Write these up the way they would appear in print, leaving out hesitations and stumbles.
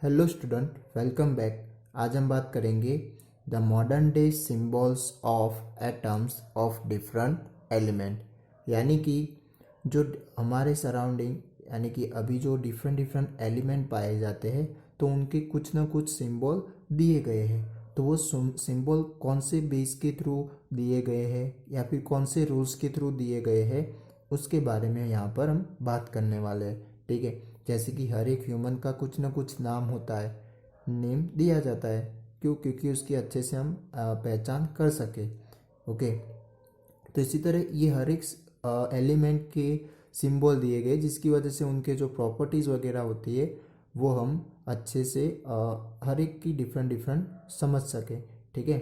Hello student, welcome back. आज हम बात करेंगे the modern day symbols of atoms of different element. यानी कि जो हमारे सराउंडिंग यानी कि अभी जो डिफरेंट डिफरेंट एलिमेंट पाए जाते हैं तो उनके कुछ ना कुछ सिंबल दिए गए हैं। तो वो सिंबल कौन से बेस के थ्रू दिए गए हैं या फिर कौन से रूल्स के थ्रू दिए गए हैं उसके बारे में यहाँ पर हम बात करने वाले हैं। ठीक है, जैसे कि हर एक ह्यूमन का कुछ ना कुछ नाम होता है, नेम दिया जाता है। क्यों? क्योंकि उसकी अच्छे से हम पहचान कर सके। ओके, तो इसी तरह ये हर एक एलिमेंट के सिंबल दिए गए जिसकी वजह से उनके जो प्रॉपर्टीज़ वगैरह होती है वो हम अच्छे से हर एक की डिफरेंट डिफरेंट समझ सके। ठीक है,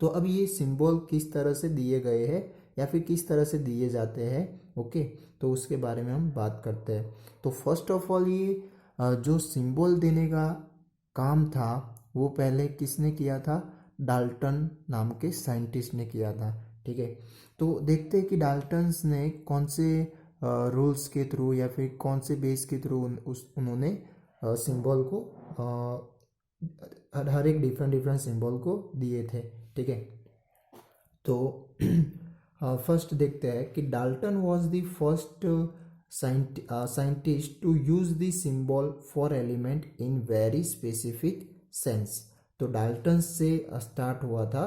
तो अब ये सिंबल किस तरह से दिए गए हैं या फिर किस तरह से दिए जाते हैं, ओके, तो उसके बारे में हम बात करते हैं। तो फर्स्ट ऑफ ऑल ये जो सिंबल देने का काम था वो पहले किसने किया था? डाल्टन नाम के साइंटिस्ट ने किया था। ठीक है, तो देखते हैं कि डाल्टन्स ने कौन से रूल्स के थ्रू या फिर कौन से बेस के थ्रू उन्होंने सिंबल को हर एक डिफरेंट डिफरेंट सिंबल को दिए थे। ठीक है, तो फर्स्ट देखते हैं कि Dalton was the first scientist to use the symbol for element in very specific sense. तो डाल्टन से स्टार्ट हुआ था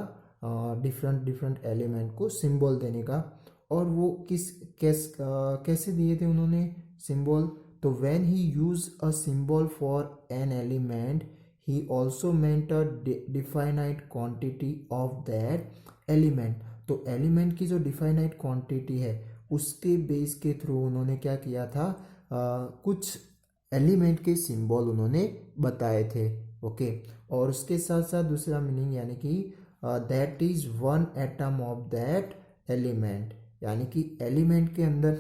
डिफरेंट डिफरेंट एलिमेंट को सिंबल देने का। और वो कैसे दिए थे उन्होंने सिंबल? तो when he use a symbol for an element he also meant a definite quantity of that element. तो एलिमेंट की जो डिफाइनाइट क्वांटिटी है उसके बेस के थ्रू उन्होंने क्या किया था? कुछ एलिमेंट के सिंबल उन्होंने बताए थे। ओके, और उसके साथ साथ दूसरा मीनिंग यानी कि that is one atom of that element. यानी कि एलिमेंट के अंदर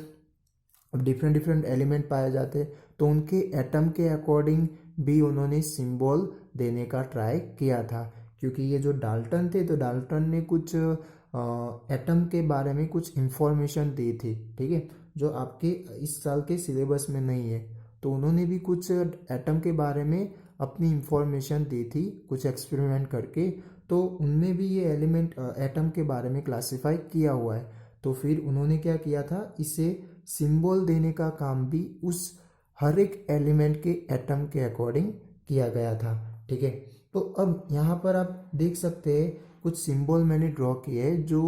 डिफरेंट डिफरेंट एलिमेंट पाए जाते हैं तो उनके एटम के अकॉर्डिंग भी उन्होंने सिंबल देने का ट्राई किया था। क्योंकि ये जो डाल्टन थे तो डाल्टन ने कुछ एटम के बारे में कुछ इंफॉर्मेशन दी थी। ठीक है, जो आपके इस साल के सिलेबस में नहीं है। तो उन्होंने भी कुछ एटम के बारे में अपनी इंफॉर्मेशन दी थी कुछ एक्सपेरिमेंट करके। तो उनमें भी ये एलिमेंट एटम के बारे में क्लासिफाई किया हुआ है। तो फिर उन्होंने क्या किया था, इसे सिंबल देने का काम भी उस हर एक एलिमेंट के एटम के अकॉर्डिंग किया गया था। ठीक है, तो अब यहाँ पर आप देख सकते हैं कुछ सिंबल मैंने ड्रॉ किए हैं जो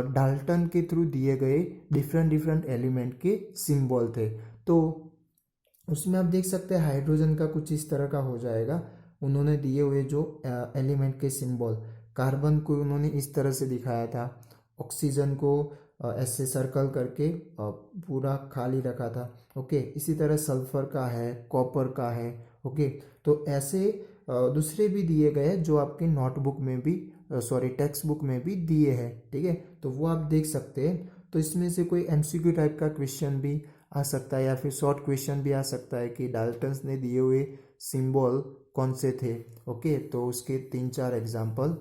डाल्टन के थ्रू दिए गए डिफरेंट डिफरेंट एलिमेंट के सिंबल थे। तो उसमें आप देख सकते हैं हाइड्रोजन का कुछ इस तरह का हो जाएगा। उन्होंने दिए हुए जो एलिमेंट के सिंबल, कार्बन को उन्होंने इस तरह से दिखाया था, ऑक्सीजन को ऐसे सर्कल करके पूरा खाली रखा था। ओके, इसी तरह सल्फर का है, कॉपर का है। ओके, तो ऐसे दूसरे भी दिए गए हैं जो आपके नोटबुक में भी सॉरी टेक्स्ट बुक में भी दिए हैं। ठीक है, तो वो आप देख सकते हैं। तो इसमें से कोई एमसीक्यू टाइप का क्वेश्चन भी आ सकता है या फिर शॉर्ट क्वेश्चन भी आ सकता है कि डाल्टन्स ने दिए हुए सिंबल कौन से थे। ओके, तो उसके 3-4 एग्जाम्पल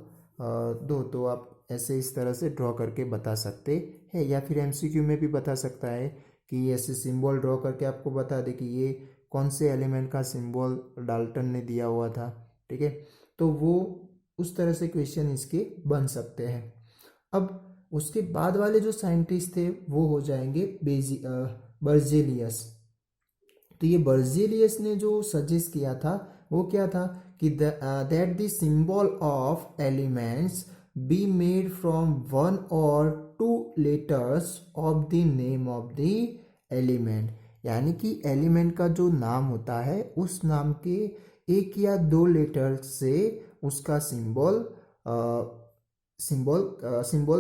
दो, तो आप ऐसे इस तरह से ड्रॉ करके बता सकते हैं। या फिर एमसीक्यू में भी बता सकता है कि ऐसे सिंबल ड्रॉ करके आपको बता दे कि ये कौन से एलिमेंट का सिंबल डाल्टन ने दिया हुआ था। ठीक है, तो वो उस तरह से क्वेश्चन इसके बन सकते हैं। अब उसके बाद वाले जो साइंटिस्ट थे वो हो जाएंगे बर्जेलियस। तो ये बर्जेलियस ने जो सजेस्ट किया था वो क्या था कि that the symbol of elements be made from one or two letters of the name of the element. यानी कि एलिमेंट का जो नाम होता है उस नाम के एक या दो लेटर से उसका सिंबल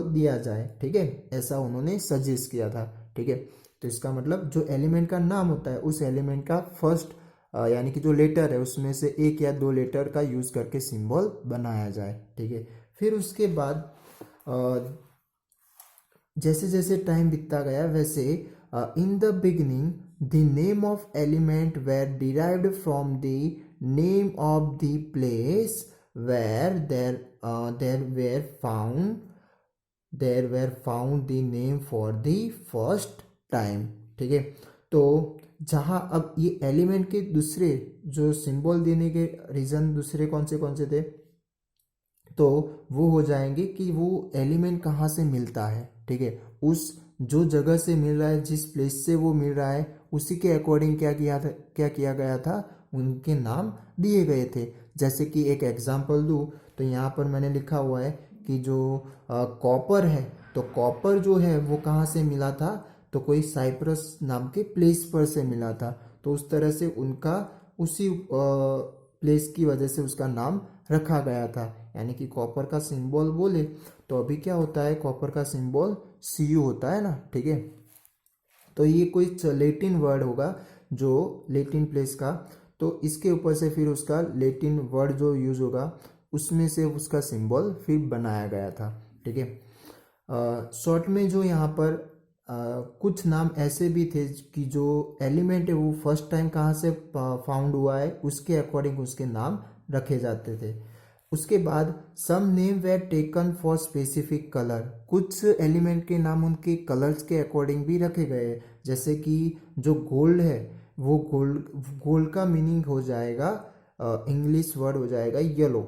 दिया जाए। ठीक है, ऐसा उन्होंने सजेस्ट किया था। ठीक है, तो इसका मतलब जो एलिमेंट का नाम होता है उस एलिमेंट का फर्स्ट यानी कि जो लेटर है उसमें से एक या दो लेटर का यूज करके सिंबल बनाया जाए। ठीक है, फिर उसके बाद जैसे जैसे टाइम बीतता गया वैसे in the beginning the name of element were derived from the name of the place where there were found the name for the first time. ठीक है, तो जहाँ अब ये एलिमेंट के दूसरे जो सिंबल देने के रीज़न दूसरे कौन से थे, तो वो हो जाएंगे कि वो एलिमेंट कहाँ से मिलता है, ठीक है, उस जो जगह से मिल रहा है, जिस प्लेस से वो मिल रहा है, उसी के अकॉर्डिंग क्या किया गया था, उनके नाम दिए गए थे। जैसे कि एक एग्जांपल दूँ तो यहाँ पर मैंने लिखा हुआ है कि जो कॉपर है, तो कॉपर जो है वो कहाँ से मिला था, तो कोई साइप्रस नाम के प्लेस पर से मिला था। तो उस तरह से उनका उसी प्लेस की वजह से उसका नाम रखा गया था। यानी कि कॉपर का सिंबल बोले तो अभी क्या होता है, कॉपर का सिंबल Cu होता है ना, ठीक है। तो ये कोई लेटिन वर्ड होगा, जो लेटिन प्लेस का, तो इसके ऊपर से फिर उसका लेटिन वर्ड जो यूज होगा उसमें से उसका सिंबल फिर बनाया गया था, ठीक है। शॉर्ट में जो यहाँ पर कुछ नाम ऐसे भी थे कि जो एलिमेंट है वो फर्स्ट टाइम कहाँ से फाउंड हुआ है उसके अकॉर्डिंग उसके नाम रखे जाते थे। उसके बाद some name were taken for specific colour, कुछ एलिमेंट के नाम उनके कलर्स के अकॉर्डिंग भी रखे गए। जैसे कि जो गोल्ड है, वो गोल्ड का मीनिंग हो जाएगा, इंग्लिश वर्ड हो जाएगा yellow.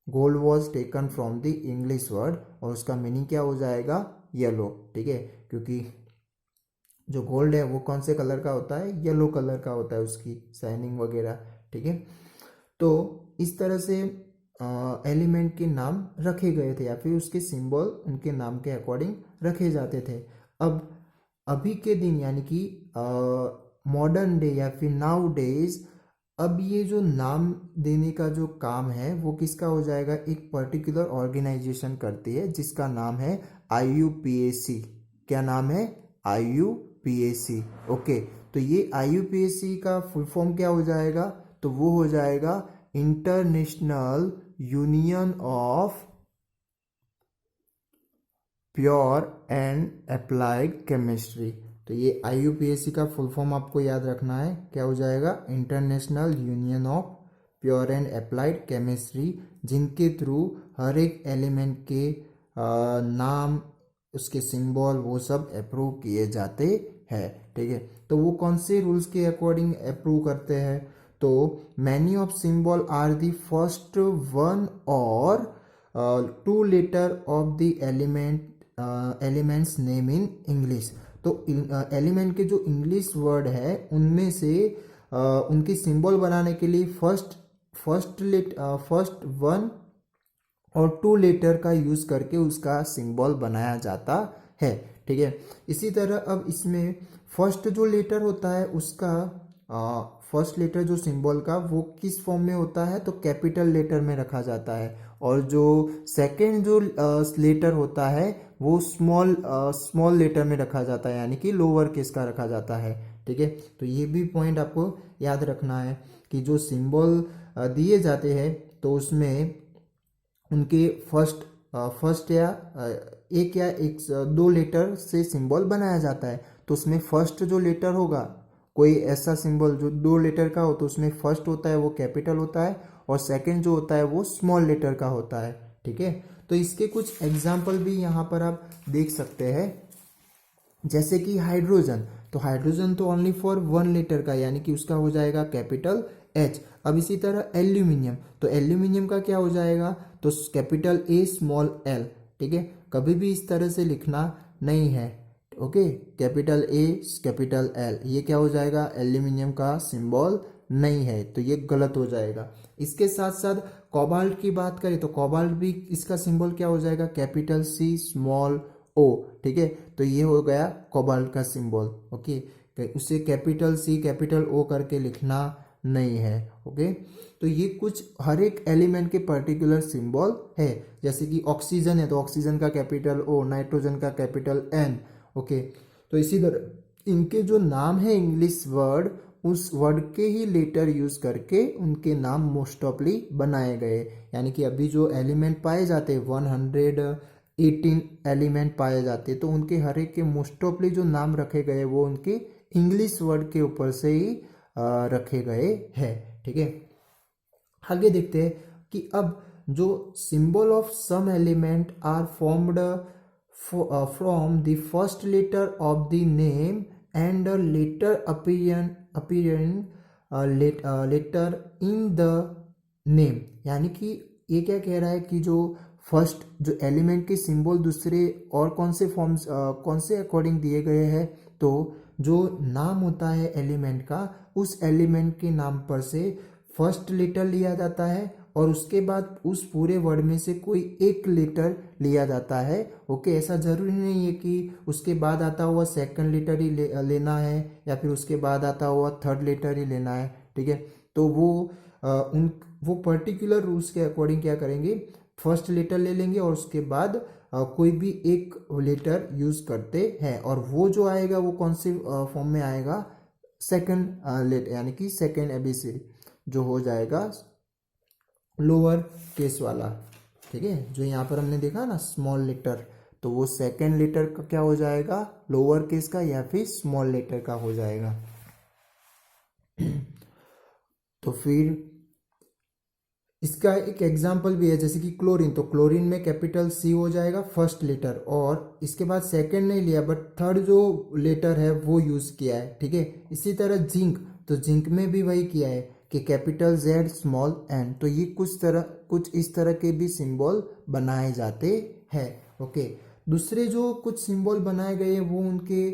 Gold was taken from the English word और उसका मीनिंग क्या हो जाएगा, येलो, ठीक है। क्योंकि जो गोल्ड है वो कौन से कलर का होता है, येलो कलर का होता है, उसकी शाइनिंग वगैरह, ठीक है। तो इस तरह से एलिमेंट के नाम रखे गए थे या फिर उसके सिंबल उनके नाम के अकॉर्डिंग रखे जाते थे। अब अभी के दिन यानी कि मॉडर्न डे या फिर नाउ डेज, अब ये जो नाम देने का जो काम है वो किसका हो जाएगा, एक पर्टिकुलर ऑर्गेनाइजेशन करती है जिसका नाम है IUPAC। क्या नाम है, IUPAC, ओके। तो ये IUPAC का फुल फॉर्म क्या हो जाएगा, तो वो हो जाएगा international union of pure and applied chemistry. तो ये IUPAC का फुल फॉर्म आपको याद रखना है, क्या हो जाएगा, international union of pure and applied chemistry, जिनके थ्रू हर एक एलिमेंट के नाम, उसके सिंबल, वो सब अप्रूव किए जाते हैं, ठीक है। तो वो कौन से रूल्स के अकॉर्डिंग अप्रूव करते हैं, तो many of symbol are the first one or two letter of the elements name in English. तो एलिमेंट के जो इंग्लिश वर्ड है उनमें से उनकी सिंबल बनाने के लिए first one or two letter का यूज करके उसका सिंबल बनाया जाता है, ठीक है। इसी तरह अब इसमें फर्स्ट जो लेटर होता है उसका फर्स्ट लेटर जो सिंबल का वो किस फॉर्म में होता है, तो कैपिटल लेटर में रखा जाता है। और जो सेकंड जो लेटर होता है वो स्मॉल लेटर में रखा जाता है, यानी कि लोअर केस का रखा जाता है, ठीक है। तो ये भी पॉइंट आपको याद रखना है कि जो सिंबल दिए जाते हैं तो उसमें उनके फर्स्ट या एक दो लेटर से सिंबल बनाया जाता है। तो उसमें फर्स्ट जो लेटर होगा, कोई ऐसा सिंबल जो दो लेटर का हो तो उसमें फर्स्ट होता है वो कैपिटल होता है और सेकंड जो होता है वो स्मॉल लेटर का होता है, ठीक है। तो इसके कुछ एग्जाम्पल भी यहाँ पर आप देख सकते हैं, जैसे कि हाइड्रोजन। तो हाइड्रोजन तो ओनली फॉर वन लेटर का, यानी कि उसका हो जाएगा कैपिटल H। अब इसी तरह एल्यूमिनियम, तो एल्यूमिनियम का क्या हो जाएगा, तो कैपिटल A स्मॉल l, ठीक है। कभी भी इस तरह से लिखना नहीं है, okay, capital A capital L, ये क्या हो जाएगा, एल्यूमिनियम का सिंबल नहीं है, तो ये गलत हो जाएगा। इसके साथ साथ कोबाल्ट की बात करें तो कोबाल्ट भी इसका सिंबल क्या हो जाएगा, कैपिटल C स्मॉल O, ठीक है। तो ये हो गया कोबाल्ट का सिंबल, ओके। उसे कैपिटल C कैपिटल O करके लिखना नहीं है, ओके। तो ये कुछ हर एक एलिमेंट के पर्टिकुलर सिंबल है। जैसे कि ऑक्सीजन है तो ऑक्सीजन का कैपिटल O, नाइट्रोजन का कैपिटल N, ओके। तो इसी तरह इनके जो नाम है इंग्लिश वर्ड, उस वर्ड के ही लेटर यूज करके उनके नाम मोस्ट ऑफली बनाए गए। यानी कि अभी जो एलिमेंट पाए जाते हैं 118 एलिमेंट पाए जाते हैं, तो उनके हर एक के मोस्ट ऑफली जो नाम रखे गए वो उनके इंग्लिश वर्ड के ऊपर से ही रखे गए हैं, ठीक है। आगे देखते हैं कि अब जो symbol of some element are formed from the first letter of the name and letter appearing letter in the name, यानी कि ये क्या कह रहा है कि जो फर्स्ट जो एलिमेंट के सिंबल दूसरे और कौन से फॉर्म्स कौन से अकॉर्डिंग दिए गए हैं, तो जो नाम होता है एलिमेंट का उस एलिमेंट के नाम पर से फर्स्ट लेटर लिया जाता है और उसके बाद उस पूरे वर्ड में से कोई एक लेटर लिया जाता है। ओके, ऐसा जरूरी नहीं है कि उसके बाद आता हुआ सेकंड लेटर ही लेना है या फिर उसके बाद आता हुआ थर्ड लेटर ही लेना है। ठीक है, तो वो पर्टिकुलर रूल्स के अकॉर्डिंग क्या करेंगे, फर्स्ट लेटर ले लेंगे और उसके बाद कोई भी एक लेटर यूज करते हैं और वो जो आएगा वो कौन से फॉर्म में आएगा, सेकंड लेटर, यानी कि सेकंड एबीसीडी जो हो जाएगा लोअर केस वाला। ठीक है, जो यहाँ पर हमने देखा ना स्मॉल लेटर, तो वो सेकंड लेटर का क्या हो जाएगा, लोअर केस का या फिर स्मॉल लेटर का हो जाएगा। तो फिर इसका एक एग्जाम्पल भी है, जैसे कि क्लोरीन, तो क्लोरीन में कैपिटल सी हो जाएगा फर्स्ट लेटर और इसके बाद सेकंड नहीं लिया बट थर्ड जो लेटर है वो यूज किया है। ठीक है, इसी तरह जिंक, तो जिंक में भी वही किया है कि कैपिटल जेड स्मॉल एन, तो ये कुछ इस तरह के भी सिंबल बनाए जाते हैं। ओके, दूसरे जो कुछ सिंबल बनाए गए वो उनके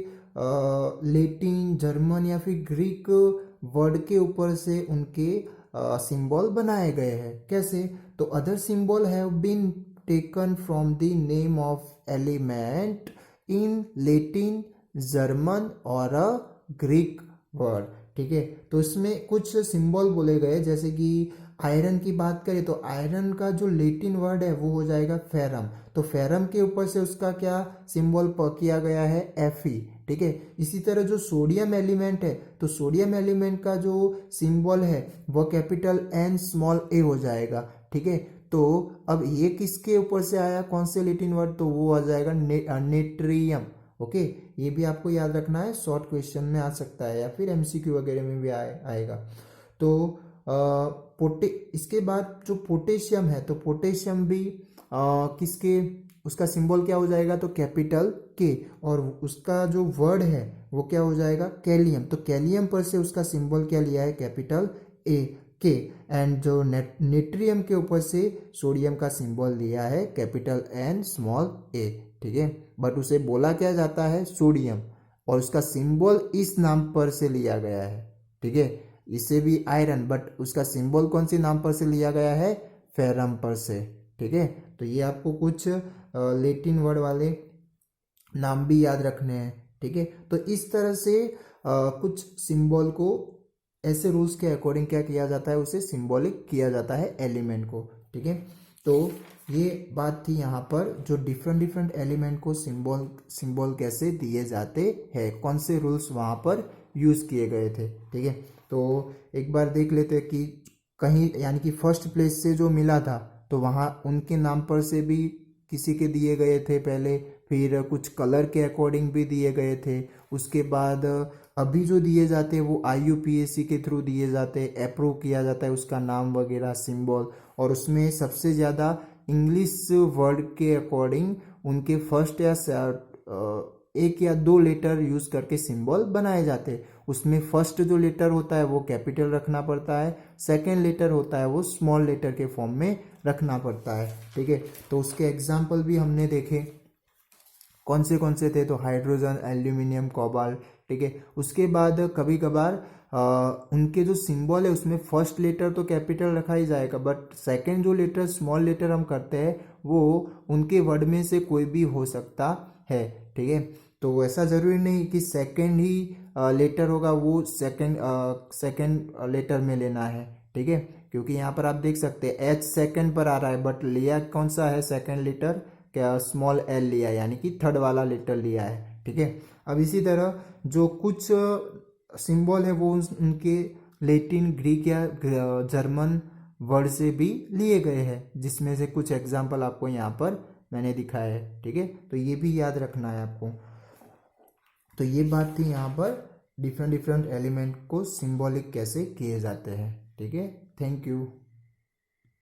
लेटिन, जर्मन या फिर ग्रीक वर्ड के ऊपर से उनके सिंबल बनाए गए हैं। कैसे, तो other symbol have been taken from the name of element in Latin, German और अ ग्रीक वर्ड। ठीक है, तो इसमें कुछ सिंबल बोले गए, जैसे कि आयरन की बात करें तो आयरन का जो लेटिन वर्ड है वो हो जाएगा फेरम, तो फेरम के ऊपर से उसका क्या सिंबल किया गया है, एफई। ठीक है, इसी तरह जो सोडियम एलिमेंट है तो सोडियम एलिमेंट का जो सिंबल है वो कैपिटल एन स्मॉल ए हो जाएगा। ठीक है, तो अब ये किसके ऊपर से आया, कौन से लेटिन वर्ड, तो वो आ जाएगा नेट्रियम। ओके, ये भी आपको याद रखना है, शॉर्ट क्वेश्चन में आ सकता है या फिर एमसीक्यू वगैरह में भी आएगा। तो इसके बाद जो पोटेशियम है तो पोटेशियम भी किसके, उसका सिंबल क्या हो जाएगा, तो कैपिटल के, और उसका जो वर्ड है वो क्या हो जाएगा, कैलियम, तो कैलियम पर से उसका सिंबल क्या लिया है, कैपिटल ए के, एंड जो नेट्रियम के ऊपर से सोडियम का सिंबल लिया है कैपिटल एन स्मॉल ए। ठीक है, बट उसे बोला क्या जाता है, सोडियम, और उसका सिंबल इस नाम पर से लिया गया है। ठीक है, इसे भी आयरन, बट उसका सिंबल कौन से नाम पर से लिया गया है, फेरम पर से। ठीक है, तो ये आपको कुछ लेटिन वर्ड वाले नाम भी याद रखने हैं। ठीक है, तो इस तरह से कुछ सिंबल को ऐसे रूल्स के अकॉर्डिंग क्या किया जाता है, उसे सिंबॉलिक किया जाता है एलिमेंट को। ठीक है, तो ये बात थी यहाँ पर, जो डिफरेंट एलिमेंट को सिंबल कैसे दिए जाते हैं, कौन से रूल्स वहाँ पर यूज किए गए थे। ठीक है, तो एक बार देख लेते हैं कि कहीं, यानी कि फर्स्ट प्लेस से जो मिला था तो वहाँ उनके नाम पर से भी किसी के दिए गए थे पहले, फिर कुछ कलर के अकॉर्डिंग भी दिए गए थे, उसके बाद अभी जो दिए जाते हैं वो IUPAC के थ्रू दिए जाते हैं, अप्रूव किया जाता है उसका नाम वगैरह सिंबल, और उसमें सबसे ज़्यादा इंग्लिश वर्ड के अकॉर्डिंग उनके फर्स्ट या एक या दो लेटर यूज करके सिंबल बनाए जाते हैं। उसमें फर्स्ट जो लेटर होता है वो कैपिटल रखना पड़ता है, सेकेंड लेटर होता है वो स्मॉल लेटर के फॉर्म में रखना पड़ता है। ठीक है, तो उसके एग्जाम्पल भी हमने देखे, कौन से थे, तो हाइड्रोजन, एल्यूमिनियम, कोबाल्ट। ठीक है, उसके बाद कभी कभार उनके जो सिंबल है उसमें फर्स्ट लेटर तो कैपिटल रखा ही जाएगा, बट सेकंड जो लेटर स्मॉल लेटर हम करते हैं वो उनके वर्ड में से कोई भी हो सकता है। ठीक है, तो ऐसा जरूरी नहीं कि सेकंड ही लेटर होगा वो सेकंड लेटर में लेना है। ठीक है, क्योंकि यहाँ पर आप देख सकते हैं एच सेकंड पर आ रहा है बट लिया कौन सा है, सेकंड लेटर क्या, स्मॉल एल लिया है, यानी कि थर्ड वाला लेटर लिया है। ठीक है, अब इसी तरह जो कुछ सिंबल है वो उनके लेटिन, ग्रीक या जर्मन वर्ड से भी लिए गए हैं, जिसमें से कुछ एग्जाम्पल आपको यहाँ पर मैंने दिखाया है। ठीक है, तो ये भी याद रखना है आपको। तो ये बात थी यहाँ पर डिफरेंट एलिमेंट को सिंबॉलिक कैसे किए जाते हैं। ठीक है, थैंक यू।